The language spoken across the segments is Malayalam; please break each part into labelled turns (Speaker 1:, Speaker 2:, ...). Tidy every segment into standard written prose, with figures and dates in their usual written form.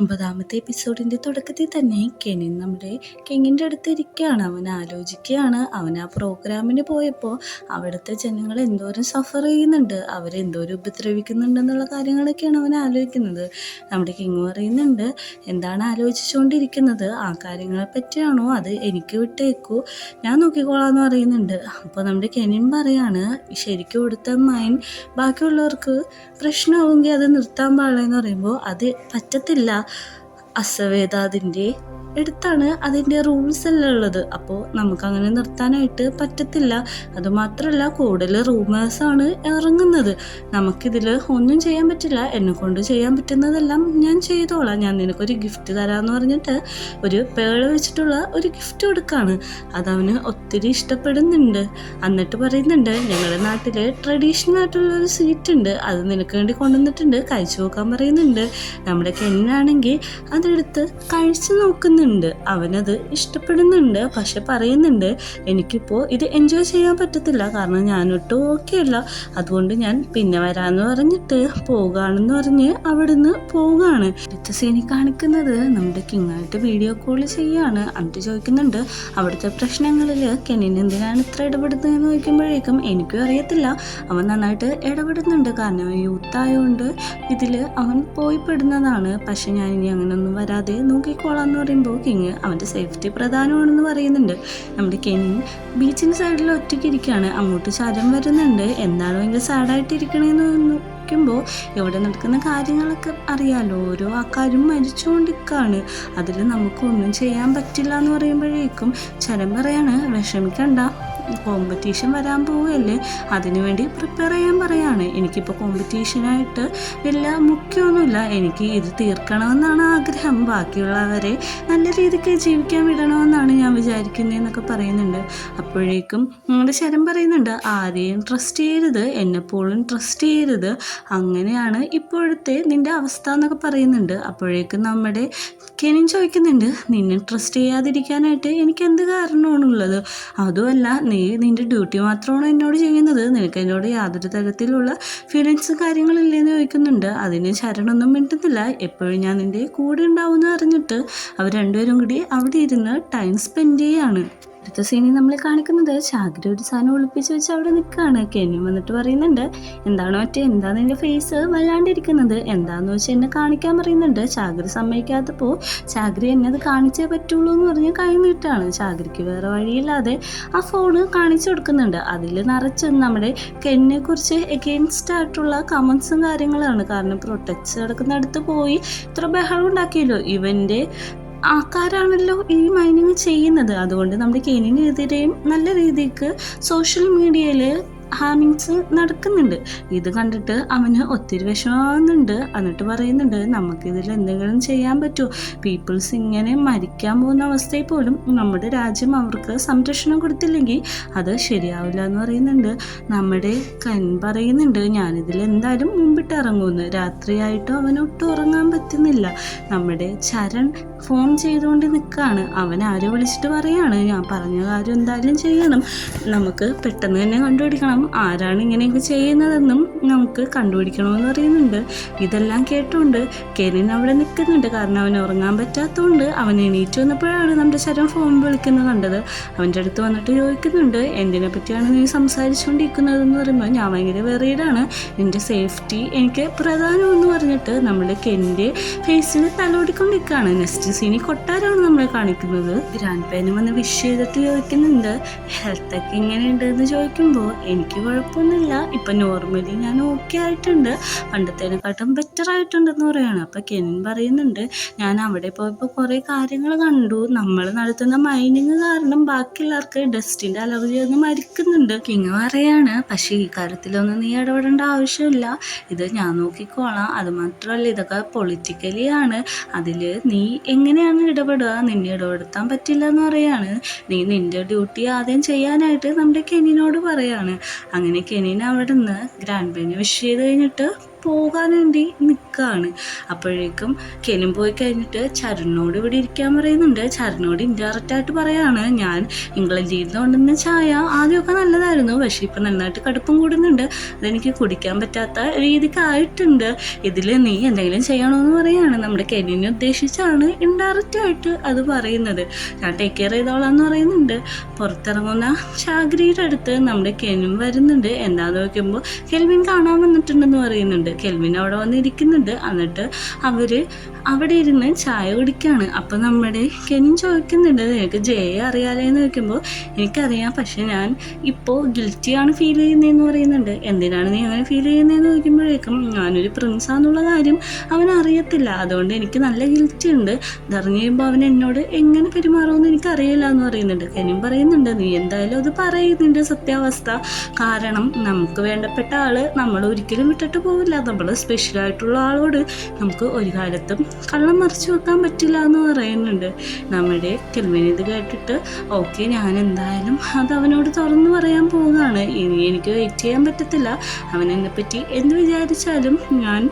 Speaker 1: 9ാമത്തെ എപ്പിസോഡിൻ്റെ തുടക്കത്തിൽ തന്നെ കെനിൻ നമ്മുടെ കിങ്ങിൻ്റെ അടുത്ത് ഇരിക്കുകയാണ്. അവൻ ആലോചിക്കുകയാണ്. അവൻ ആ പ്രോഗ്രാമിന് പോയപ്പോൾ അവിടുത്തെ ജനങ്ങൾ എന്തോരം സഫർ ചെയ്യുന്നുണ്ട്, അവരെന്തോരം ഉപദ്രവിക്കുന്നുണ്ടെന്നുള്ള കാര്യങ്ങളൊക്കെയാണ് അവൻ ആലോചിക്കുന്നത്. നമ്മുടെ കിങ് പറയുന്നുണ്ട്, എന്താണ് ആലോചിച്ചുകൊണ്ടിരിക്കുന്നത്, ആ കാര്യങ്ങളെ പറ്റിയാണോ, അത് എനിക്ക് വിട്ടേക്കൂ, ഞാൻ നോക്കിക്കോളാമെന്ന് പറയുന്നുണ്ട്. അപ്പോൾ നമ്മുടെ കെനിൻ പറയാണ്, ശരിക്കും ഇവിടുത്തെ മൈൻ ബാക്കിയുള്ളവർക്ക് പ്രശ്നമാവുമെങ്കിൽ അത് നിർത്താൻ പാടില്ലെന്ന് പറയുമ്പോൾ അത് പറ്റത്തില്ല. അസവേദാതിൻ്റെ അടുത്താണ് അതിൻ്റെ റൂൾസ് എല്ലാം ഉള്ളത്. അപ്പോൾ നമുക്കങ്ങനെ നിർത്താനായിട്ട് പറ്റത്തില്ല. അതുമാത്രമല്ല, കൂടുതൽ റൂമേഴ്സാണ് ഇറങ്ങുന്നത്. നമുക്കിതിൽ ഒന്നും ചെയ്യാൻ പറ്റില്ല. എന്നെക്കൊണ്ട് ചെയ്യാൻ പറ്റുന്നതെല്ലാം ഞാൻ ചെയ്തോളാം. ഞാൻ നിനക്കൊരു ഗിഫ്റ്റ് തരാമെന്ന് പറഞ്ഞിട്ട് ഒരു പേള് വെച്ചിട്ടുള്ള ഒരു ഗിഫ്റ്റ് കൊടുക്കുകയാണ്. അതവന് ഒത്തിരി ഇഷ്ടപ്പെടുന്നുണ്ട്. എന്നിട്ട് പറയുന്നുണ്ട്, ഞങ്ങളുടെ നാട്ടിൽ ട്രഡീഷണൽ ആയിട്ടുള്ളൊരു സ്വീറ്റ് ഉണ്ട്, അത് നിനക്ക് വേണ്ടി കൊണ്ടുവന്നിട്ടുണ്ട്, കഴിച്ചു നോക്കാൻ പറയുന്നുണ്ട്. നമ്മുടെ കെന്നാണെങ്കിൽ അതെടുത്ത് കഴിച്ചു നോക്കുന്നുണ്ട്. അവനത് ഇഷ്ടപ്പെടുന്നുണ്ട്. പക്ഷെ പറയുന്നുണ്ട്, എനിക്കിപ്പോൾ ഇത് എൻജോയ് ചെയ്യാൻ പറ്റത്തില്ല, കാരണം ഞാനൊട്ടും ഓക്കെ അല്ല, അതുകൊണ്ട് ഞാൻ പിന്നെ വരാമെന്ന് പറഞ്ഞിട്ട് പോകാണെന്ന് പറഞ്ഞ് അവിടുന്ന് പോവുകയാണ്. അടുത്ത സീനിൽ കാണിക്കുന്നത് നമ്മുടെ കിങ്ങായിട്ട് വീഡിയോ കോൾ ചെയ്യാണ്. എന്നിട്ട് ചോദിക്കുന്നുണ്ട്, അവിടുത്തെ പ്രശ്നങ്ങളിൽ കെനിൻ എന്തിനാണ് ഇത്ര ഇടപെടുന്നതെന്ന് ചോദിക്കുമ്പോഴേക്കും എനിക്കും അറിയത്തില്ല, അവൻ നന്നായിട്ട് ഇടപെടുന്നുണ്ട്, കാരണം യൂത്ത് ആയതുകൊണ്ട് ഇതിൽ അവൻ പോയി പെടുന്നതാണ്. പക്ഷെ ഞാൻ ഇനി അങ്ങനെയൊന്നും വരാതെ നോക്കിക്കോളാം എന്ന് പറയുമ്പോൾ കിങ് അവൻ്റെ സേഫ്റ്റി പ്രധാനമാണെന്ന് പറയുന്നുണ്ട്. നമ്മുടെ കെനി ബീച്ചിൻ്റെ സൈഡിൽ ഒറ്റയ്ക്ക് ഇരിക്കുകയാണ്. അങ്ങോട്ട് ചരം വരുന്നുണ്ട്. എന്താണ് ഭയങ്കര സാഡായിട്ടിരിക്കണേന്ന് നോക്കുമ്പോൾ ഇവിടെ നടക്കുന്ന കാര്യങ്ങളൊക്കെ അറിയാലോ, ഓരോ ആൾക്കാരും മരിച്ചുകൊണ്ടിരിക്കുകയാണ്. അതിൽ നമുക്കൊന്നും ചെയ്യാൻ പറ്റില്ല എന്ന് പറയുമ്പോഴേക്കും ചരം പറയാണ്, വിഷമിക്കണ്ട, കോമ്പറ്റീഷൻ വരാൻ പോവുകയല്ലേ, അതിനുവേണ്ടി പ്രിപ്പയർ ചെയ്യാൻ പറയാണ്. എനിക്കിപ്പോൾ കോമ്പറ്റീഷനായിട്ട് വലിയ മുഖ്യമൊന്നുമില്ല, എനിക്ക് ഇത് തീർക്കണമെന്നാണ് ആഗ്രഹം, ബാക്കിയുള്ളവരെ നല്ല രീതിക്ക് ജീവിക്കാൻ വിടണമെന്നാണ് ഞാൻ വിചാരിക്കുന്നതെന്നൊക്കെ പറയുന്നുണ്ട്. അപ്പോഴേക്കും നമ്മുടെ ശരം പറയുന്നുണ്ട്, ആരെയും ട്രസ്റ്റ് ചെയ്യരുത്, എന്നെപ്പോഴും ട്രസ്റ്റ് ചെയ്യരുത്, അങ്ങനെയാണ് ഇപ്പോഴത്തെ നിൻ്റെ അവസ്ഥ എന്നൊക്കെ പറയുന്നുണ്ട്. അപ്പോഴേക്കും നമ്മുടെ കെനിൻ ചോദിക്കുന്നുണ്ട്, നിന്നെ ട്രസ്റ്റ് ചെയ്യാതിരിക്കാനായിട്ട് എനിക്ക് എന്ത് കാരണമാണുള്ളത്, അതുമല്ല നിൻ്റെ ഡ്യൂട്ടി മാത്രമാണ് എന്നോട് ചെയ്യുന്നത്, നിനക്ക് എന്നോട് യാതൊരു തരത്തിലുള്ള ഫീലിങ്സും കാര്യങ്ങളില്ലെന്ന് ചോദിക്കുന്നുണ്ട്. അതിന് ശരണമൊന്നും മിണ്ടുന്നില്ല. എപ്പോഴും ഞാൻ നിൻ്റെ കൂടെ ഉണ്ടാവുമെന്ന് പറഞ്ഞിട്ട് അവർ രണ്ടുപേരും കൂടി അവിടെ ഇരുന്ന് ടൈം സ്പെൻഡ് ചെയ്യാണ്. അടുത്ത സീനിൽ നമ്മൾ കാണിക്കുന്നത് ചാഗ്രി ഒരു സാധനം ഒളിപ്പിച്ച് വെച്ച് അവിടെ നിൽക്കുകയാണ്. കെനി വന്നിട്ട് പറയുന്നുണ്ട്, എന്താണ് എന്താ നിൻ്റെ ഫേസ് വല്ലാണ്ടിരിക്കുന്നത്, എന്താണെന്ന് വെച്ചാൽ എന്നെ കാണിക്കാൻ പറയുന്നുണ്ട്. ചാഗ്രി സമ്മതിക്കാത്തപ്പോൾ ചാഗ്രി എന്നെ അത് കാണിച്ചേ പറ്റുള്ളൂ എന്ന് പറഞ്ഞ് കൈ നീട്ടാണ്. ചാഗ്രിക്ക് വേറെ വഴിയില്ലാതെ ആ ഫോണ് കാണിച്ചു കൊടുക്കുന്നുണ്ട്. അതിൽ നിറച്ച് നമ്മുടെ കെന്നിനെ കുറിച്ച് എഗെയിൻസ്റ്റ് ആയിട്ടുള്ള കമൻസും കാര്യങ്ങളാണ്. കാരണം പ്രൊട്ടക്ട്സ് കിടക്കുന്നിടത്ത് പോയി ഇത്ര ബഹളം ഉണ്ടാക്കിയല്ലോ, ഇവൻ്റെ ആൾക്കാരാണല്ലോ ഈ മൈനിങ് ചെയ്യുന്നത്, അതുകൊണ്ട് നമ്മുടെ കെനിനെതിരെയും നല്ല രീതിക്ക് സോഷ്യൽ മീഡിയയിൽ ഹാമിങ്സ് നടക്കുന്നുണ്ട്. ഇത് കണ്ടിട്ട് അവന് ഒത്തിരി വിഷമാവുന്നുണ്ട്. എന്നിട്ട് പറയുന്നുണ്ട്, നമുക്കിതിൽ എന്തെങ്കിലും ചെയ്യാൻ പറ്റുമോ, പീപ്പിൾസ് ഇങ്ങനെ മരിക്കാൻ പോകുന്ന അവസ്ഥയിൽ പോലും നമ്മുടെ രാജ്യം അവർക്ക് സംരക്ഷണം കൊടുത്തില്ലെങ്കിൽ അത് ശരിയാവില്ല എന്ന് പറയുന്നുണ്ട്. നമ്മുടെ കൻ പറയുന്നുണ്ട്, ഞാനിതിൽ എന്തായാലും മുമ്പിട്ട് ഇറങ്ങുമെന്ന്. രാത്രിയായിട്ടും അവനൊട്ടും ഉറങ്ങാൻ പറ്റുന്നില്ല. നമ്മുടെ ചരൺ ഫോൺ ചെയ്തുകൊണ്ട് നിൽക്കുകയാണ്. അവൻ ആരെ വിളിച്ചിട്ട് പറയാണ്, ഞാൻ പറഞ്ഞ കാര്യം എന്തായാലും ചെയ്യണം, നമുക്ക് പെട്ടെന്ന് തന്നെ കണ്ടുപിടിക്കണം, ആരാണ് ഇങ്ങനെയൊക്കെ ചെയ്യുന്നതെന്നും നമുക്ക് കണ്ടുപിടിക്കണമെന്ന് പറയുന്നുണ്ട്. ഇതെല്ലാം കേട്ടുകൊണ്ട് കെനിൻ അവിടെ നിൽക്കുന്നുണ്ട്. കാരണം അവന് ഉറങ്ങാൻ പറ്റാത്തതുകൊണ്ട് അവൻ എണീറ്റ് വന്നപ്പോഴാണ് നമ്മുടെ ശരം ഫോൺ വിളിക്കുന്നത് കണ്ടത്. അവൻ്റെ അടുത്ത് വന്നിട്ട് ചോദിക്കുന്നുണ്ട്, എന്തിനെ പറ്റിയാണ് നീ സംസാരിച്ചുകൊണ്ടിരിക്കുന്നതെന്ന് പറയുമ്പോൾ ഞാൻ ഭയങ്കര വെറീഡാണ്, നിൻ്റെ സേഫ്റ്റി എനിക്ക് പ്രധാനമെന്ന് പറഞ്ഞിട്ട് നമ്മുടെ കെനിൻ്റെ ഫേസിൽ തലോടിക്കൊണ്ടിരിക്കുകയാണ്. നെക്സ്റ്റ് സീനി കൊട്ടാരമാണ് നമ്മളെ കാണിക്കുന്നത്. ഗ്രാൻഡ് പേനും വന്ന് വിഷ് ചെയ്തിട്ട് ചോദിക്കുന്നുണ്ട്, ഹെൽത്തൊക്കെ എങ്ങനെയുണ്ട് എന്ന് ചോദിക്കുമ്പോൾ എനിക്ക് കുഴപ്പമൊന്നുമില്ല, ഇപ്പം നോർമലി ഞാൻ ഓക്കെ ആയിട്ടുണ്ട്, പണ്ടത്തേനെക്കാട്ടും ബെറ്റർ ആയിട്ടുണ്ടെന്ന് പറയുകയാണ്. അപ്പോൾ കെനിൻ പറയുന്നുണ്ട്, ഞാൻ അവിടെ പോയപ്പോൾ കുറേ കാര്യങ്ങൾ കണ്ടു, നമ്മൾ നടത്തുന്ന മൈനിങ് കാരണം ബാക്കിയുള്ളവർക്ക് ഡസ്റ്റിൻ്റെ അലർജി ഒന്ന് മരിക്കുന്നുണ്ട്. കിങ് പറയാണ്, പക്ഷേ ഈ കാര്യത്തിലൊന്നും നീ ഇടപെടേണ്ട ആവശ്യമില്ല, ഇത് ഞാൻ നോക്കിക്കോളാം, അതുമാത്രമല്ല ഇതൊക്കെ പൊളിറ്റിക്കലി ആണ്, അതിൽ നീ എങ്ങനെയാണ് ഇടപെടുക, നിന്നെ ഇടപെടുത്താൻ പറ്റില്ല എന്ന് പറയാണ്. നീ നിൻ്റെ ഡ്യൂട്ടി ആദ്യം ചെയ്യാനായിട്ട് നമ്മുടെ കെനിനോട് പറയാണ്. അങ്ങനെ കെനിൻ അവിടെ നിന്ന് ഗ്രാൻഡ് പേനെ വിഷ് ചെയ്ത് കഴിഞ്ഞിട്ട് പോകാൻ വേണ്ടി നിൽക്കുകയാണ്. അപ്പോഴേക്കും കെനും പോയി കഴിഞ്ഞിട്ട് ചരണിനോട് ഇവിടെ ഇരിക്കാൻ പറയുന്നുണ്ട്. ചരണിനോട് ഇൻഡയറക്റ്റായിട്ട് പറയാണ്, ഞാൻ ഇംഗ്ലണ്ടിൽ നിന്ന് കൊണ്ടുവന്ന ചായ ആദ്യമൊക്കെ നല്ലതായിരുന്നു, പക്ഷേ ഇപ്പം നന്നായിട്ട് കടുപ്പം കൂടുന്നുണ്ട്, അതെനിക്ക് കുടിക്കാൻ പറ്റാത്ത രീതിക്കായിട്ടുണ്ട്, ഇതിൽ നീ എന്തെങ്കിലും ചെയ്യണമെന്ന് പറയാണ്. നമ്മുടെ കെനിനെ ഉദ്ദേശിച്ചാണ് ഇൻഡയറക്റ്റായിട്ട് അത് പറയുന്നത്. ഞാൻ ടേക്ക് കെയർ ചെയ്തോളാന്ന് പറയുന്നുണ്ട്. പുറത്തിറങ്ങുന്ന ചാഗ്രിയുടെ അടുത്ത് നമ്മുടെ കെനും വരുന്നുണ്ട്. എന്താന്ന് നോക്കുമ്പോൾ കെൽവിൻ കാണാൻ വന്നിട്ടുണ്ടെന്ന് പറയുന്നുണ്ട്. കെൽവിൻ അവിടെ വന്നിരിക്കുന്നുണ്ട്. എന്നിട്ട് അവിടെ ഇരുന്ന് ചായ കുടിക്കുകയാണ്. അപ്പം നമ്മുടെ കെനിൻ ചോദിക്കുന്നുണ്ട്, നിനക്ക് ജയെ അറിയാലേന്ന് ചോദിക്കുമ്പോൾ എനിക്കറിയാം, പക്ഷെ ഞാൻ ഇപ്പോൾ ഗിൽറ്റിയാണ് ഫീൽ ചെയ്യുന്നതെന്ന് പറയുന്നുണ്ട്. എന്തിനാണ് നീ അങ്ങനെ ഫീൽ ചെയ്യുന്നതെന്ന് ചോദിക്കുമ്പോഴേക്കും ഞാനൊരു പ്രിൻസാന്നുള്ള കാര്യം അവൻ അറിയത്തില്ല, അതുകൊണ്ട് എനിക്ക് നല്ല ഗിൽറ്റി ഉണ്ട്, ഇതറിഞ്ഞു കഴിയുമ്പോൾ അവൻ എന്നോട് എങ്ങനെ പെരുമാറുമെന്ന് എനിക്കറിയില്ല എന്ന് പറയുന്നുണ്ട്. കെനിൻ പറയുന്നുണ്ട്, നീ എന്തായാലും അത് പറയുന്നുണ്ട് സത്യാവസ്ഥ, കാരണം നമുക്ക് വേണ്ടപ്പെട്ട ആള് നമ്മൾ ഒരിക്കലും വിട്ടിട്ട് പോവില്ല, നമ്മൾ സ്പെഷ്യലായിട്ടുള്ള ആളോട് നമുക്ക് ഒരു കാലത്തും കള്ളം മറിച്ച് വെക്കാൻ പറ്റില്ല എന്ന് പറയുന്നുണ്ട്. നമ്മുടെ കെൽവിൻ ഇത് കേട്ടിട്ട് ഓക്കെ, ഞാൻ എന്തായാലും അത് അവനോട് തുറന്നു പറയാൻ പോവുകയാണ്, ഇനി എനിക്ക് വെയിറ്റ് ചെയ്യാൻ പറ്റത്തില്ല, അവൻ എന്നെപ്പറ്റി എന്ത് വിചാരിച്ചാലും ഞാൻ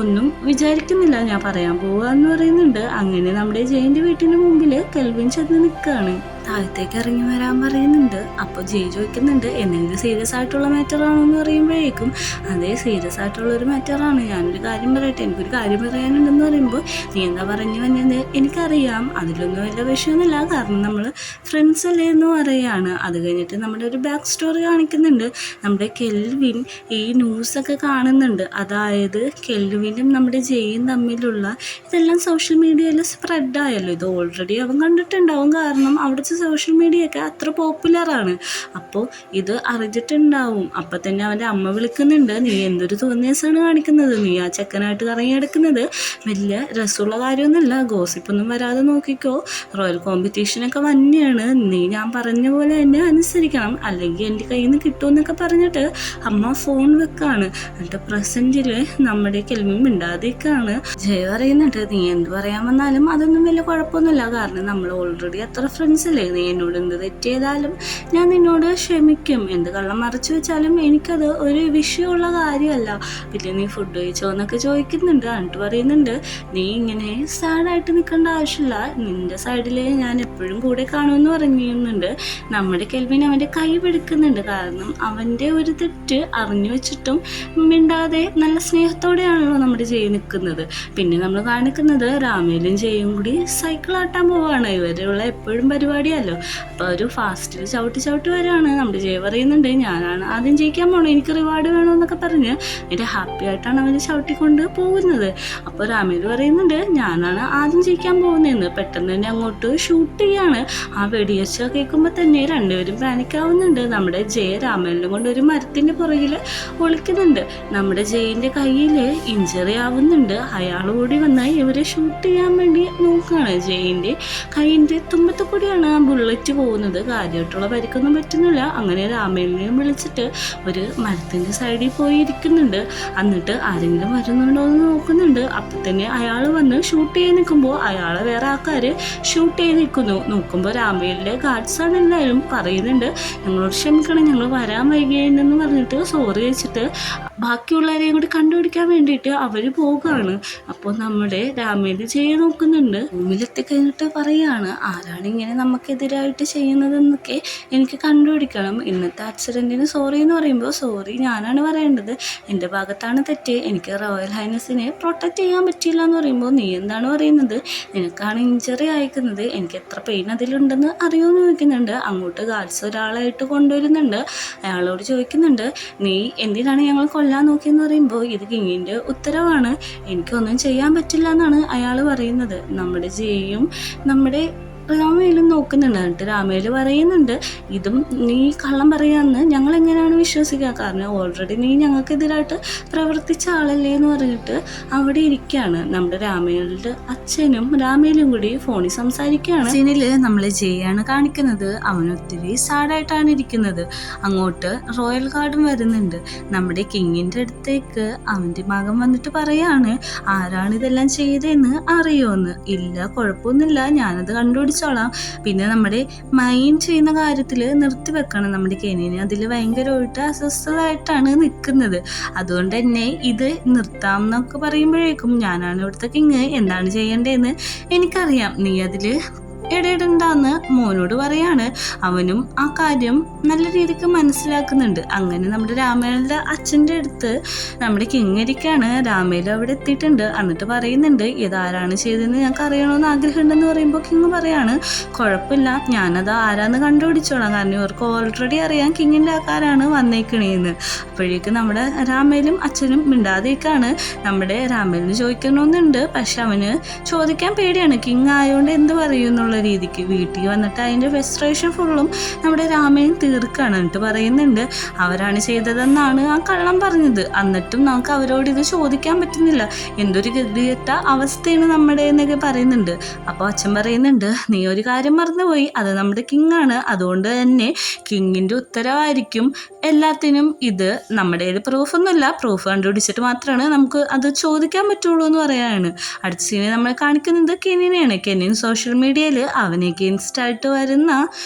Speaker 1: ഒന്നും വിചാരിക്കുന്നില്ല, ഞാൻ പറയാൻ പോവുക എന്ന് പറയുന്നുണ്ട്. അങ്ങനെ നമ്മുടെ ജയിൻ്റെ വീട്ടിന് മുമ്പിൽ കെൽവിൻ ചെന്ന് നിൽക്കുകയാണ്. താഴത്തേക്ക് ഇറങ്ങി വരാൻ പറയുന്നുണ്ട്. അപ്പോൾ ജയ് ചോദിക്കുന്നുണ്ട്, എന്തെങ്കിലും സീരിയസ് ആയിട്ടുള്ള മാറ്ററാണോ എന്ന് പറയുമ്പോഴേക്കും അതേ, സീരിയസ് ആയിട്ടുള്ളൊരു മാറ്ററാണ്, ഞാനൊരു കാര്യം പറയട്ടെ, എനിക്കൊരു കാര്യം പറയാനുണ്ടെന്ന് പറയുമ്പോൾ നീ എന്താ പറഞ്ഞു വന്നത് എനിക്കറിയാം, അതിലൊന്നും വലിയ വിഷയമൊന്നുമില്ല, കാരണം നമ്മൾ ഫ്രണ്ട്സ് അല്ലേ എന്ന് പറയുകയാണ്. അത് കഴിഞ്ഞിട്ട് നമ്മുടെ ഒരു ബാക്ക് സ്റ്റോറി കാണിക്കുന്നുണ്ട്. നമ്മുടെ കെൽവിൻ ഈ ന്യൂസൊക്കെ കാണുന്നുണ്ട്, അതായത് കെൽവിനും നമ്മുടെ ജയും തമ്മിലുള്ള ഇതെല്ലാം സോഷ്യൽ മീഡിയയിൽ സ്പ്രെഡായല്ലോ, ഇത് ഓൾറെഡി അവൻ കണ്ടിട്ടുണ്ടാവും, കാരണം അവിടുത്തെ സോഷ്യൽ മീഡിയയൊക്കെ അത്ര പോപ്പുലറാണ്. അപ്പോൾ ഇത് അറിഞ്ഞിട്ടുണ്ടാവും. അപ്പം തന്നെ അവൻ്റെ അമ്മ വിളിക്കുന്നുണ്ട്, നീ എന്തൊരു തോന്നിയസാണ് കാണിക്കുന്നത്, നീ ആ ചെക്കനായിട്ട് കറങ്ങിയെടുക്കുന്നത് വലിയ രസമുള്ള കാര്യമൊന്നുമല്ല, ഗോസിപ്പൊന്നും വരാതെ നോക്കിക്കോ, റോയൽ കോമ്പറ്റീഷനൊക്കെ വന്നെയാണ്, നീ ഞാൻ പറഞ്ഞ പോലെ എന്നെ അനുസരിക്കണം, അല്ലെങ്കിൽ എൻ്റെ കയ്യിൽ നിന്ന് കിട്ടുമെന്നൊക്കെ പറഞ്ഞിട്ട് അമ്മ ഫോൺ വെക്കാണ്. എന്നിട്ട് പ്രസൻറ്റിൽ നമ്മുടെ കെൽവിൻ മിണ്ടാതിരിക്കുകയാണ്. ജയ പറയുന്നുണ്ട്, നീ എന്ത് പറയാൻ വന്നാലും അതൊന്നും വലിയ കുഴപ്പമൊന്നുമില്ല, കാരണം നമ്മൾ ഓൾറെഡി അത്ര ഫ്രണ്ട്സ് അല്ലേ, നീ എന്നോട് എന്ത് തെറ്റ് ചെയ്താലും ഞാൻ നിന്നോട് ക്ഷമിക്കും, എന്ത് കള്ളം മറച്ചു വെച്ചാലും എനിക്കത് ഒരു വിഷയമുള്ള കാര്യമല്ല, പിന്നെ നീ ഫുഡ് കഴിച്ചോ എന്നൊക്കെ ചോദിക്കുന്നുണ്ട്. എന്നിട്ട് പറയുന്നുണ്ട്, നീ ഇങ്ങനെ സാഡായിട്ട് നിൽക്കേണ്ട ആവശ്യമില്ല, നിൻ്റെ സൈഡിൽ ഞാൻ എപ്പോഴും കൂടെ കാണുമെന്ന് പറയുന്നുണ്ട്. നമ്മുടെ കെൽവിൻ അവൻ്റെ കൈ പിടിക്കുന്നുണ്ട്, കാരണം അവൻ്റെ ഒരു തെറ്റ് അറിഞ്ഞു വെച്ചിട്ടും മിണ്ടാതെ നല്ല സ്നേഹത്തോടെയാണല്ലോ നമ്മുടെ ജയ് നിൽക്കുന്നത്. പിന്നെ നമ്മൾ കാണിക്കുന്നത് രാമേലും ജയും കൂടി സൈക്കിൾ ആട്ടാൻ പോവാണ്, ഇവരുള്ള എപ്പോഴും പരിപാടിയല്ലോ. അപ്പോൾ ഒരു ഫാസ്റ്റിൽ ചവിട്ടി വരികയാണ്. നമ്മുടെ ജയ പറയുന്നുണ്ട്, ഞാനാണ് ആദ്യം ജയിക്കാൻ പോകണം, എനിക്ക് റിവാർഡ് വേണമെന്നൊക്കെ പറഞ്ഞ് എൻ്റെ ഹാപ്പി ആയിട്ടാണ് അവർ ചവിട്ടിക്കൊണ്ട് പോകുന്നത്. അപ്പോൾ രാമേൽ പറയുന്നുണ്ട്, ഞാനാണ് ആദ്യം ജയിക്കാൻ പോകുന്നതെന്ന്. പെട്ടെന്ന് തന്നെ അങ്ങോട്ട് ഷൂട്ട് ചെയ്യാണ്. ആ വെടിയച്ച കേൾക്കുമ്പോൾ തന്നെ രണ്ടുപേരും പാനിക്കാവുന്നുണ്ട്. നമ്മുടെ ജയ രാമേലിനെ കൊണ്ട് ഒരു മരത്തിൻ്റെ പുറകിൽ ഒളിക്കുന്നുണ്ട്. നമ്മുടെ ജയിൻ്റെ കയ്യിൽ ഇഞ്ചറി ആവുന്നുണ്ട്. അയാൾ കൂടി വന്നാൽ ഇവരെ ഷൂട്ട് ചെയ്യാൻ വേണ്ടി നോക്കുകയാണ്. ജയിൻ്റെ കൈയിൻ്റെ തുമ്പത്ത് കൂടിയാണ് ആ ബുള്ളറ്റ് പോകുന്നത്. കാര്യമായിട്ടുള്ള പരിക്കൊന്നും പറ്റുന്നില്ല. അങ്ങനെ രാമേലിനെയും വിളിച്ചിട്ട് ഒരു മരത്തിൻ്റെ സൈഡിൽ പോയി ഇരിക്കുന്നുണ്ട്. എന്നിട്ട് ആരെങ്കിലും വരുന്നുണ്ടോ എന്ന് നോക്കുന്നുണ്ട്. അപ്പം തന്നെ അയാൾ വന്ന് ഷൂട്ട് ചെയ്ത് നിൽക്കുമ്പോൾ അയാളെ വേറെ ആൾക്കാർ ഷൂട്ട് ചെയ്ത് നിൽക്കുന്നു. നോക്കുമ്പോൾ രാമേലിൻ്റെ ഗാർഡ്സാണ് എല്ലാവരും. പറയുന്നുണ്ട്, ഞങ്ങളോട് ക്ഷമിക്കണം, ഞങ്ങൾ വരാൻ വൈകിയെന്ന് പറഞ്ഞിട്ട് സോറി വെച്ചിട്ട് ബാക്കിയുള്ളവരെയും കൂടി കണ്ടുപിടിക്കാൻ വേണ്ടിയിട്ട് അവർ പോകുകയാണ്. അപ്പോൾ നമ്മുടെ രാമേൽ ചെയ്ത് നോക്കുന്നുണ്ട്. റൂമിലെത്തി കഴിഞ്ഞിട്ട് പറയുകയാണ്, ആരാണ് ഇങ്ങനെ നമുക്കെതിരായിട്ട് ചെയ്യുന്നതെന്നൊക്കെ എനിക്ക് കണ്ടുപിടിക്കണം. ഇന്നത്തെ ആക്സിഡൻറ്റിന് സോറി എന്ന് പറയുമ്പോൾ സോറി ഞാനാണ് പറയേണ്ടത്, എൻ്റെ ഭാഗത്താണ് തെറ്റ്, എനിക്ക് റോയൽ ഹൈനസിനെ പ്രൊട്ടക്റ്റ് ചെയ്യാൻ പറ്റില്ല എന്ന് പറയുമ്പോൾ നീ എന്താണ് പറയുന്നത്, നിനക്കാണ് ഇഞ്ചറി അയക്കുന്നത്, എനിക്ക് എത്ര പെയിൻ അതിലുണ്ടെന്ന് അറിയുമെന്ന് ചോദിക്കുന്നുണ്ട്. അങ്ങോട്ട് ഗാർഡ്സ് ഒരാളായിട്ട് കൊണ്ടുവരുന്നുണ്ട്. അയാളോട് ചോദിക്കുന്നുണ്ട്, നീ എന്തിനാണ് ഞങ്ങൾ കൊല്ലാൻ നോക്കിയെന്ന് പറയുമ്പോൾ ഇത് കിങ്ങിൻ്റെ ഉത്തരവാണ്, എനിക്കൊന്നും ചെയ്യാൻ പറ്റില്ല എന്നാണ് അയാൾ പറയുന്നത്. നമ്മുടെ ജയും നമ്മുടെ രാമേലും നോക്കുന്നുണ്ട്. എന്നിട്ട് രാമേൽ പറയുന്നുണ്ട്, ഇതും നീ കള്ളം പറയാമെന്ന് ഞങ്ങൾ എങ്ങനെയാണ് വിശ്വസിക്കുക, കാരണം ഓൾറെഡി നീ ഞങ്ങൾക്കെതിരായിട്ട് പ്രവർത്തിച്ച ആളല്ലേ എന്ന് പറഞ്ഞിട്ട് അവിടെ ഇരിക്കുകയാണ്. നമ്മുടെ രാമേലിൻ്റെ അച്ഛനും രാമേലും കൂടി ഫോണിൽ സംസാരിക്കുകയാണ്. സീനിൽ നമ്മളെ ജയാണ് കാണിക്കുന്നത്. അവനൊത്തിരി സാഡായിട്ടാണ് ഇരിക്കുന്നത്. അങ്ങോട്ട് റോയൽ ഗാർഡും വരുന്നുണ്ട്. നമ്മുടെ കിങ്ങിൻ്റെ അടുത്തേക്ക് അവൻ്റെ മകൻ വന്നിട്ട് പറയാണ്, ആരാണിതെല്ലാം ചെയ്തതെന്ന് അറിയുമെന്ന്. ഇല്ല, കുഴപ്പമൊന്നുമില്ല, ഞാനത് കണ്ടുപിടിച്ചു കണ്ടുപിടിച്ചോളാം. പിന്നെ നമ്മുടെ മൈൻഡ് ചെയ്യുന്ന കാര്യത്തിൽ നിർത്തിവെക്കണം നമ്മുടെ കെനിനെ. അതിൽ ഭയങ്കരമായിട്ട് അസ്വസ്ഥമായിട്ടാണ് നിൽക്കുന്നത്. അതുകൊണ്ട് തന്നെ ഇത് നിർത്താം എന്നൊക്കെ പറയുമ്പോഴേക്കും ഞാനാണ് ഇവിടുത്തെ കിങ്, എന്താണ് ചെയ്യേണ്ടതെന്ന് എനിക്കറിയാം, നീ അതിൽ ഇടയിടണ്ടാന്ന് മോനോട് പറയാണ്. അവനും ആ കാര്യം നല്ല രീതിക്ക് മനസ്സിലാക്കുന്നുണ്ട്. അങ്ങനെ നമ്മുടെ രാമേലിൻ്റെ അച്ഛൻ്റെ അടുത്ത് നമ്മുടെ കിങ് ഇരിക്കുകയാണ്. രാമേൽ അവിടെ എത്തിയിട്ടുണ്ട്. എന്നിട്ട് പറയുന്നുണ്ട്, ഇതാരാണ് ചെയ്തതെന്ന് ഞങ്ങൾക്ക് അറിയണമെന്ന് ആഗ്രഹമുണ്ടെന്ന് പറയുമ്പോൾ കിങ് പറയാണ്, കുഴപ്പമില്ല, ഞാനത് ആരാന്ന് കണ്ടുപിടിച്ചോളാം, കാരണം ഇവർക്ക് ഓൾറെഡി അറിയാം കിങ്ങിൻ്റെ ആൾക്കാരാണ് വന്നേക്കണേന്ന്. അപ്പോഴേക്കും നമ്മുടെ രാമേലും അച്ഛനും മിണ്ടാതേക്കാണ്. നമ്മുടെ രാമേലിന് ചോദിക്കണമെന്നുണ്ട്, പക്ഷെ അവന് ചോദിക്കാൻ പേടിയാണ്. കിങ് ആയതുകൊണ്ട് എന്ത് പറയുന്നുള്ള രീതിക്ക് വീട്ടിൽ വന്നിട്ട് അതിൻ്റെ ഫ്രസ്ട്രേഷൻ ഫുള്ളും നമ്മുടെ രാമേൻ തീർക്കാണ്. എന്നിട്ട് പറയുന്നുണ്ട്, അവരാണ് ചെയ്തതെന്നാണ് ആ കള്ളം പറഞ്ഞത്, എന്നിട്ടും നമുക്ക് അവരോട് ഇത് ചോദിക്കാൻ പറ്റുന്നില്ല, എന്തൊരു ഗതികെട്ട അവസ്ഥയാണ് നമ്മുടെ എന്നൊക്കെ പറയുന്നുണ്ട്. അപ്പോൾ അച്ഛൻ പറയുന്നുണ്ട്, നീ ഒരു കാര്യം മറന്നുപോയി, അത് നമ്മുടെ കിങ് ആണ്, അതുകൊണ്ട് തന്നെ കിങ്ങിൻ്റെ ഉത്തരവായിരിക്കും എല്ലാത്തിനും. ഇത് നമ്മുടെ കയ്യിൽ പ്രൂഫൊന്നുമില്ല, പ്രൂഫ് കണ്ടുപിടിച്ചിട്ട് മാത്രമാണ് നമുക്ക് അത് ചോദിക്കാൻ പറ്റുള്ളൂ എന്ന് പറയാണ്. അടുത്ത സീനിൽ നമ്മളെ കാണിക്കുന്നത് കെനിനെയാണ്. കെനിൻ സോഷ്യൽ മീഡിയയിൽ അവന് അഗെയിൻസ്റ്റ് ആയിട്ട് വരുന്ന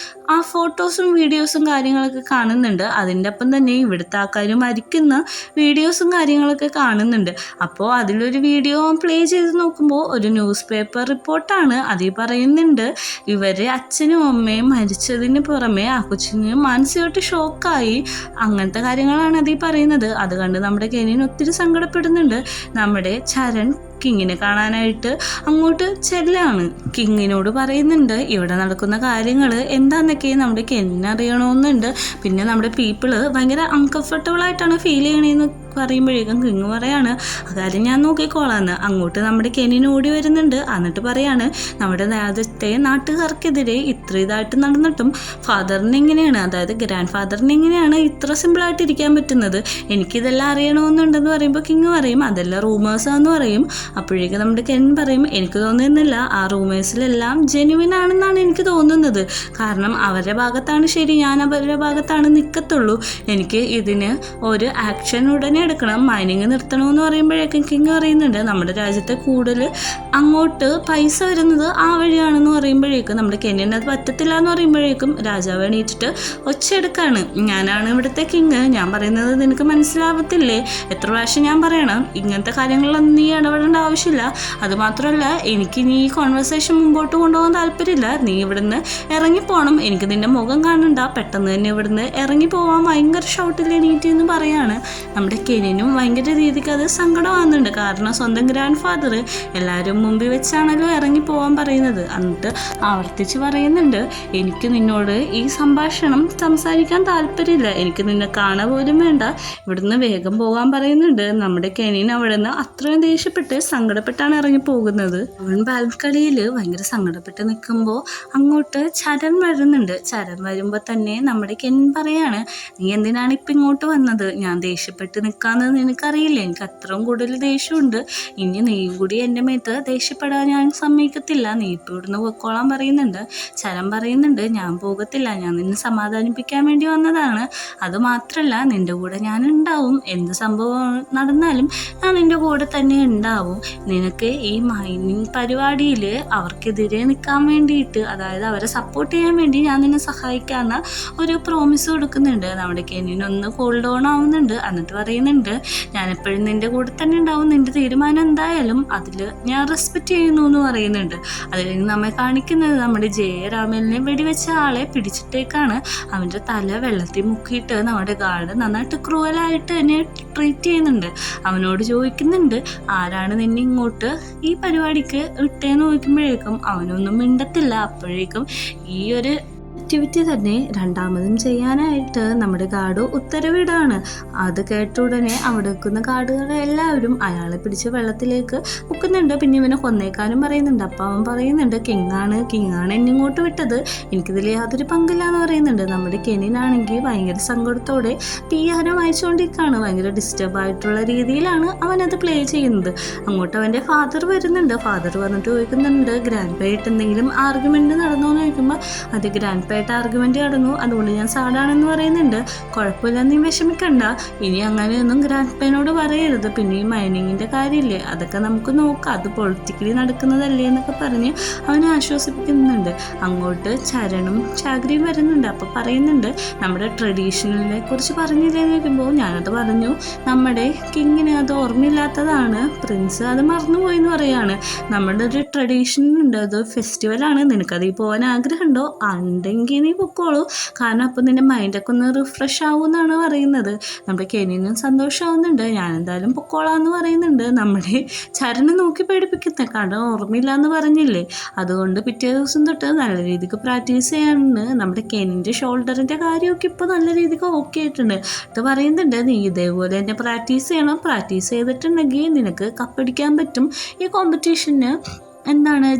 Speaker 1: ആ ഫോട്ടോസും വീഡിയോസും കാര്യങ്ങളൊക്കെ കാണുന്നുണ്ട്. അതിൻ്റെ ഒപ്പം തന്നെ ഇവിടുത്തെ ആൾക്കാർ മരിക്കുന്ന വീഡിയോസും കാര്യങ്ങളൊക്കെ കാണുന്നുണ്ട്. അപ്പോൾ അതിലൊരു വീഡിയോ പ്ലേ ചെയ്ത് നോക്കുമ്പോൾ ഒരു ന്യൂസ് പേപ്പർ റിപ്പോർട്ടാണ്. അതിൽ പറയുന്നുണ്ട്, ഇവരെ അച്ഛനും അമ്മയും മരിച്ചതിന് പുറമെ ആ കൊച്ചിന് മാനസികമായിട്ട് ഷോക്കായി, അങ്ങനത്തെ കാര്യങ്ങളാണ് അതിൽ പറയുന്നത്. അത് കണ്ട് നമ്മുടെ കെനിൻ ഒത്തിരി സങ്കടപ്പെടുന്നുണ്ട്. നമ്മുടെ ചരൺ കിങ്ങിനെ കാണാനായിട്ട് അങ്ങോട്ട് ചെല്ലാണ്. കിങ്ങിനോട് പറയുന്നുണ്ട് ഇവിടെ നടക്കുന്ന കാര്യങ്ങൾ എന്താണെന്നൊക്കെ നമ്മുടെ കെന്നിന് അറിയണമെന്നുണ്ട്. പിന്നെ നമ്മുടെ പീപ്പിള് ഭയങ്കര അൺകംഫർട്ടബിൾ ആയിട്ടാണ് ഫീൽ ചെയ്യണേന്ന് പറയുമ്പോഴേക്കും കിങ് പറയാണ്, അക്കാര്യം ഞാൻ നോക്കിക്കോളാന്ന്. അങ്ങോട്ട് നമ്മുടെ കെനിന് ഓടി വരുന്നുണ്ട്. എന്നിട്ട് പറയാണ്, നമ്മുടെ രാജ്യത്തെ നാട്ടുകാർക്കെതിരെ ഇത്ര ഇതായിട്ട് നടന്നിട്ടും ഫാദറിന് എങ്ങനെയാണ്, അതായത് ഗ്രാൻഡ് ഫാദറിന് എങ്ങനെയാണ് ഇത്ര സിമ്പിളായിട്ട് ഇരിക്കാൻ പറ്റുന്നത്, എനിക്കിതെല്ലാം അറിയണമെന്നുണ്ടെന്ന് പറയുമ്പോൾ കിങ് പറയും, അതെല്ലാം റൂമേഴ്സാന്ന് പറയും. അപ്പോഴേക്കും നമ്മുടെ കെൻ പറയും, എനിക്ക് തോന്നുന്നില്ല, ആ റൂമേഴ്സിലെല്ലാം ജെന്യുവിൻ ആണെന്നാണ് എനിക്ക് തോന്നുന്നത്, കാരണം അവരുടെ ഭാഗത്താണ് ശരി, ഞാൻ അവരുടെ ഭാഗത്താണ് നിൽക്കത്തുള്ളൂ, എനിക്ക് ഇതിന് ഒരു ആക്ഷൻ ഉടനെ എടുക്കണം, മൈനിങ് നിർത്തണമെന്ന് പറയുമ്പോഴേക്കും കിങ് പറയുന്നുണ്ട്, നമ്മുടെ രാജ്യത്തെ കൂടുതൽ അങ്ങോട്ട് പൈസ വരുന്നത് ആ വഴിയാണെന്ന് പറയുമ്പോഴേക്കും നമ്മുടെ കെന്നിന് അത് പറ്റത്തില്ല എന്ന് പറയുമ്പോഴേക്കും രാജാവ് എണീറ്റിട്ട് ഒച്ചയെടുക്കാണ്, ഞാനാണ് ഇവിടുത്തെ കിങ്, ഞാൻ പറയുന്നത് നിനക്ക് മനസ്സിലാവത്തില്ലേ, എത്ര പ്രാവശ്യം ഞാൻ പറയണം, ഇങ്ങനത്തെ കാര്യങ്ങളൊന്നും നീ ഇടപെടേണ്ട ആവശ്യമില്ല, അതുമാത്രമല്ല എനിക്ക് നീ ഈ കോൺവെർസേഷൻ മുമ്പോട്ട് കൊണ്ടുപോകാൻ താല്പര്യമില്ല, നീ ഇവിടുന്ന് ഇറങ്ങിപ്പോണം, എനിക്ക് നിന്റെ മുഖം കാണണ്ട, പെട്ടെന്ന് തന്നെ ഇവിടുന്ന് ഇറങ്ങിപ്പോവാൻ ഭയങ്കര ഷൗട്ടിൽ എണീറ്റ് എന്ന് പറയാണ്. നമ്മുടെ കെനിനും ഭയങ്കര രീതിക്ക് അത് സങ്കടമാകുന്നുണ്ട്, കാരണം സ്വന്തം ഗ്രാൻഡ് ഫാദർ എല്ലാവരും മുമ്പിൽ വെച്ചാണല്ലോ ഇറങ്ങിപ്പോവാൻ പറയുന്നത്. എന്നിട്ട് ആവർത്തിച്ച് പറയുന്നുണ്ട്, എനിക്ക് നിന്നോട് ഈ സംഭാഷണം സംസാരിക്കാൻ താല്പര്യമില്ല, എനിക്ക് നിന്നെ കാണാൻ പോലും വേണ്ട, ഇവിടുന്ന് വേഗം പോകാൻ പറയുന്നുണ്ട്. നമ്മുടെ കെനിൻ അവിടെ നിന്ന് അത്രയും ദേഷ്യപ്പെട്ട് സങ്കടപ്പെട്ടാണ് ഇറങ്ങി പോകുന്നത്. അവൻ ബാൽക്കളിയിൽ ഭയങ്കര സങ്കടപ്പെട്ട് നിൽക്കുമ്പോൾ അങ്ങോട്ട് ചരൺ വരുന്നുണ്ട്. ചരൺ വരുമ്പോൾ തന്നെ നമ്മുടെ കെൻ പറയാണ്, നീ എന്തിനാണ് ഇപ്പം ഇങ്ങോട്ട് വന്നത്, ഞാൻ ദേഷ്യപ്പെട്ട് നിൽക്കാമെന്ന് നിനക്കറിയില്ല, എനിക്ക് അത്രയും കൂടുതൽ ദേഷ്യമുണ്ട്, ഇനി നീയും കൂടി എൻ്റെ മേത്ത് ദേഷ്യപ്പെടാൻ ഞാൻ സമ്മതിക്കത്തില്ല, നീ ഇപ്പോൾ ഇവിടുന്ന് പൊക്കോളാൻ പറയുന്നുണ്ട്. ചരൺ പറയുന്നുണ്ട്, ഞാൻ പോകത്തില്ല, ഞാൻ നിന്നെ സമാധാനിപ്പിക്കാൻ വേണ്ടി വന്നതാണ്, അതുമാത്രമല്ല നിൻ്റെ കൂടെ ഞാൻ ഉണ്ടാവും, എന്ത് സംഭവം നടന്നാലും ഞാൻ നിൻ്റെ കൂടെ തന്നെ ഉണ്ടാവും, നിനക്ക് ഈ മൈനിങ് പരിപാടിയിൽ അവർക്കെതിരെ നിൽക്കാൻ വേണ്ടിയിട്ട്, അതായത് അവരെ സപ്പോർട്ട് ചെയ്യാൻ വേണ്ടി ഞാൻ നിന്നെ സഹായിക്കാമെന്ന ഒരു പ്രോമിസ് കൊടുക്കുന്നുണ്ട്. നമ്മുടെ കെനിനൊന്ന് കൂൾ ഡൗൺ ആവുന്നുണ്ട്. എന്നിട്ട് പറയുന്നുണ്ട്, ഞാനെപ്പോഴും നിൻ്റെ കൂടെ തന്നെ ഉണ്ടാവും, നിൻ്റെ തീരുമാനം എന്തായാലും അതിൽ ഞാൻ റെസ്പെക്റ്റ് ചെയ്യുന്നു എന്ന് പറയുന്നുണ്ട്. അത് കഴിഞ്ഞ് നമ്മെ കാണിക്കുന്നത് നമ്മുടെ ജയരാമലിനെ വെടിവെച്ച ആളെ പിടിച്ചിട്ടേക്കാണ്. അവൻ്റെ തല വെള്ളത്തിൽ മുക്കിയിട്ട് നമ്മുടെ ഗാർഡ് നന്നായിട്ട് ക്രൂവലായിട്ട് തന്നെ ട്രീറ്റ് ചെയ്യുന്നുണ്ട്. അവനോട് ചോദിക്കുന്നുണ്ട്, ആരാണ് നിന്നെ ഇങ്ങോട്ട് ഈ പരിപാടിക്ക് വിട്ടേന്ന് ചോദിക്കുമ്പോഴേക്കും അവനൊന്നും മിണ്ടത്തില്ല. അപ്പോഴേക്കും ഈ ഒരു ആക്ടിവിറ്റി തന്നെ രണ്ടാമതും ചെയ്യാനായിട്ട് നമ്മുടെ ഗാർഡ് ഉത്തരവിടാണ്. അത് കേട്ട ഉടനെ അവിടെ നിൽക്കുന്ന ഗാർഡുകളെ എല്ലാവരും അയാളെ പിടിച്ച് വെള്ളത്തിലേക്ക് മുക്കുന്നുണ്ട്. പിന്നെ ഇവനെ കൊന്നേക്കാനും പറയുന്നുണ്ട്. അപ്പോൾ അവൻ പറയുന്നുണ്ട്, കിങ്ങാണ് എന്നെ ഇങ്ങോട്ട് വിട്ടത്, എനിക്കിതിൽ യാതൊരു പങ്കില്ല എന്ന് പറയുന്നുണ്ട്. നമ്മുടെ കെനിനാണെങ്കിൽ ഭയങ്കര സങ്കടത്തോടെ തീയാരം വായിച്ചുകൊണ്ടിരിക്കുകയാണ്. ഭയങ്കര ഡിസ്റ്റർബായിട്ടുള്ള രീതിയിലാണ് അവനത് പ്ലേ ചെയ്യുന്നത്. അങ്ങോട്ട് അവൻ്റെ ഫാദർ വരുന്നുണ്ട്. ഫാദർ വന്നിട്ട് ചോദിക്കുന്നുണ്ട്, ഗ്രാൻഡ് പേ ആയിട്ട് എന്തെങ്കിലും ആർഗ്യുമെൻറ്റ് നടന്നോന്ന് ചോദിക്കുമ്പോൾ അത് ഗ്രാൻഡ് പേ ഭയങ്കരമായിട്ട് ആർഗ്യുമെൻ്റ് നടന്നു, അതുകൊണ്ട് ഞാൻ സാഡാണെന്ന് പറയുന്നുണ്ട്. കുഴപ്പമില്ല, നീ വിഷമിക്കണ്ട, ഇനി അങ്ങനെയൊന്നും ഗ്രാൻഡ് പേനോട് പറയരുത്. പിന്നെ ഈ മൈനിങ്ങിൻ്റെ കാര്യമില്ലേ, അതൊക്കെ നമുക്ക് നോക്കാം, അത് പൊളിറ്റിക്കലി നടക്കുന്നതല്ലേ എന്നൊക്കെ പറഞ്ഞ് അവനെ ആശ്വസിപ്പിക്കുന്നുണ്ട്. അങ്ങോട്ട് ചരണും ചാഗ്രിയും വരുന്നുണ്ട്. അപ്പോൾ പറയുന്നുണ്ട്, നമ്മുടെ ട്രഡീഷണലിനെ കുറിച്ച് പറഞ്ഞില്ലെന്ന് വരുമ്പോൾ ഞാനത് പറഞ്ഞു, നമ്മുടെ കിങ്ങിന് അത് ഓർമ്മയില്ലാത്തതാണ്, പ്രിൻസ് അത് മറന്നുപോയി എന്ന് പറയാണ്. നമ്മുടെ ഒരു ട്രഡീഷൻ ഉണ്ട്, അത് ഫെസ്റ്റിവലാണ്, നിനക്കതിൽ പോകാൻ ആഗ്രഹമുണ്ടോ? ഉണ്ടെങ്കിൽ നീ പൊക്കോളൂ, കാരണം അപ്പോൾ നിൻ്റെ മൈൻഡൊക്കെ ഒന്ന് റിഫ്രഷ് ആവുമെന്നാണ് പറയുന്നത്. നമ്മുടെ കെനിനും സന്തോഷമാവുന്നുണ്ട്. ഞാനെന്തായാലും പൊക്കോളാം എന്ന് പറയുന്നുണ്ട്. നമ്മുടെ ചരണ് നോക്കി പേടിപ്പിക്കുന്നത്, കാരണം ഓർമ്മയില്ല എന്ന് പറഞ്ഞില്ലേ, അതുകൊണ്ട് പിറ്റേ ദിവസം തൊട്ട് നല്ല രീതിക്ക് പ്രാക്ടീസ് ചെയ്യാനുണ്ട്. നമ്മുടെ കെനിൻ്റെ ഷോൾഡറിൻ്റെ കാര്യമൊക്കെ ഇപ്പോൾ നല്ല രീതിക്ക് ഓക്കെ ആയിട്ടുണ്ട്. അത് പറയുന്നുണ്ട്, നീ ഇതേപോലെ തന്നെ പ്രാക്ടീസ് ചെയ്യണം, പ്രാക്ടീസ് ചെയ്തിട്ടുണ്ടെങ്കിൽ നിനക്ക് കപ്പടിക്കാൻ പറ്റും, ഈ കോമ്പറ്റീഷന്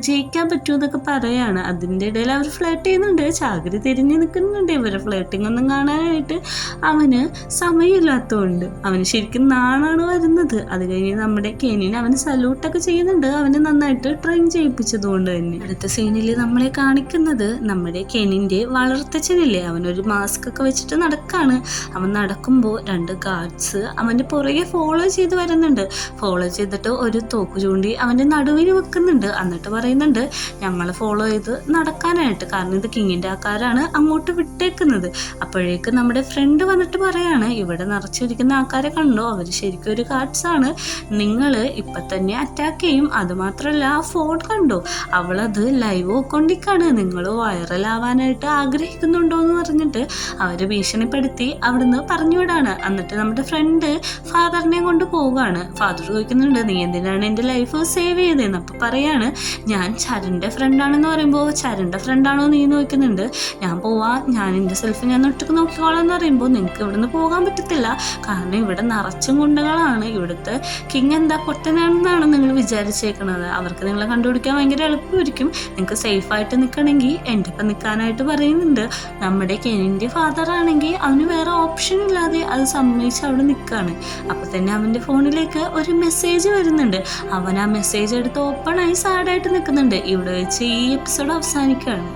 Speaker 1: ജയിക്കാൻ പറ്റുമെന്നൊക്കെ പറയാണ്. അതിൻ്റെ ഇടയിൽ അവർ ഫ്ലേർട്ട് ചെയ്യുന്നുണ്ട്. ചാകരി തിരിഞ്ഞ് നിൽക്കുന്നുണ്ട്. ഇവരെ ഫ്ലേർട്ടിങ് ഒന്നും കാണാനായിട്ട് അവന് സമയമില്ലാത്തതുകൊണ്ട് അവന് ശരിക്കും നാണാണ് വരുന്നത്. അത് കഴിഞ്ഞ് നമ്മുടെ കെനിന് അവന് സല്യൂട്ടൊക്കെ ചെയ്യുന്നുണ്ട്, അവന് നന്നായിട്ട് ട്രെയിൻ ചെയ്യിപ്പിച്ചതുകൊണ്ട് തന്നെ. അടുത്ത സീനിൽ നമ്മളെ കാണിക്കുന്നത് നമ്മുടെ കെനിൻ്റെ വളർത്തച്ഛനില്ലേ, അവനൊരു മാസ്ക് ഒക്കെ വെച്ചിട്ട് നടക്കാണ്. അവൻ നടക്കുമ്പോൾ 2 ഗാർഡ്സ് അവൻ്റെ പുറകെ ഫോളോ ചെയ്ത് വരുന്നുണ്ട്. ഫോളോ ചെയ്തിട്ട് ഒരു തോക്ക് ചൂണ്ടി അവൻ്റെ നടുവിൽ വെക്കുന്നുണ്ട്. എന്നിട്ട് പറയുന്നുണ്ട്, ഞങ്ങളെ ഫോളോ ചെയ്ത് നടക്കാനായിട്ട്, കാരണം ഇത് കിങ്ങിൻ്റെ ആൾക്കാരാണ് അങ്ങോട്ട് വിട്ടേക്കുന്നത്. അപ്പോഴേക്ക് നമ്മുടെ ഫ്രണ്ട് വന്നിട്ട് പറയാണ്, ഇവിടെ നിറച്ചിരിക്കുന്ന ആൾക്കാരെ കണ്ടോ, അവർ ശരിക്കും ഒരു ഗാർഡ്സാണ്, നിങ്ങൾ ഇപ്പം തന്നെ അറ്റാക്ക് ചെയ്യും. അതുമാത്രമല്ല ആ ഫോൺ കണ്ടോ, അവളത് ലൈവ് കൊണ്ടിക്കാണ്, നിങ്ങൾ വൈറലാവാനായിട്ട് ആഗ്രഹിക്കുന്നുണ്ടോ എന്ന് പറഞ്ഞിട്ട് അവർ ഭീഷണിപ്പെടുത്തി അവിടുന്ന് പറഞ്ഞു വിടാണ്. എന്നിട്ട് നമ്മുടെ ഫ്രണ്ട് ഫാദറിനെ കൊണ്ട് പോവുകയാണ്. ഫാദർ ചോദിക്കുന്നുണ്ട്, നീ എന്തിനാണ് എൻ്റെ ലൈഫ് സേവ് ചെയ്തതെന്ന്. അപ്പോൾ പറയാണ്, ഞാൻ ചരൻ്റെ ഫ്രണ്ടാണെന്ന് പറയുമ്പോൾ ചരൻ്റെ ഫ്രണ്ടാണോ നീ നോക്കുന്നുണ്ട്, ഞാൻ പോവാം, ഞാൻ എൻ്റെ സെൽഫ് ഞാൻ ഒറ്റക്ക് നോക്കിക്കോളാം എന്ന് പറയുമ്പോൾ നിങ്ങൾക്ക് ഇവിടുന്ന് പോകാൻ പറ്റത്തില്ല, കാരണം ഇവിടെ നിറച്ചും ഗുണ്ടകളാണ്, ഇവിടുത്തെ കിങ് എന്താ പൊട്ടനാണെന്നാണ് നിങ്ങൾ വിചാരിച്ചേക്കുന്നത്, അവർക്ക് നിങ്ങളെ കണ്ടുപിടിക്കാൻ ഭയങ്കര എളുപ്പമായിരിക്കും, നിങ്ങൾക്ക് സേഫായിട്ട് നിൽക്കണമെങ്കിൽ എൻ്റെ ഒപ്പം നിൽക്കാനായിട്ട് പറയുന്നുണ്ട്. നമ്മുടെ കെനിൻ്റെ ഫാദർ ആണെങ്കിൽ അവന് വേറെ ഓപ്ഷൻ ഇല്ലാതെ അത് സമ്മതിച്ച് അവിടെ നിൽക്കുകയാണ്. അപ്പോൾ തന്നെ അവൻ്റെ ഫോണിലേക്ക് ഒരു മെസ്സേജ് വരുന്നുണ്ട്. അവൻ ആ മെസ്സേജ് എടുത്ത് ഓപ്പണായി സാഡായിട്ട് നിൽക്കുന്നുണ്ട്. ഇവിടെ വെച്ച് ഈ എപ്പിസോഡ് അവസാനിക്കുകയാണ്.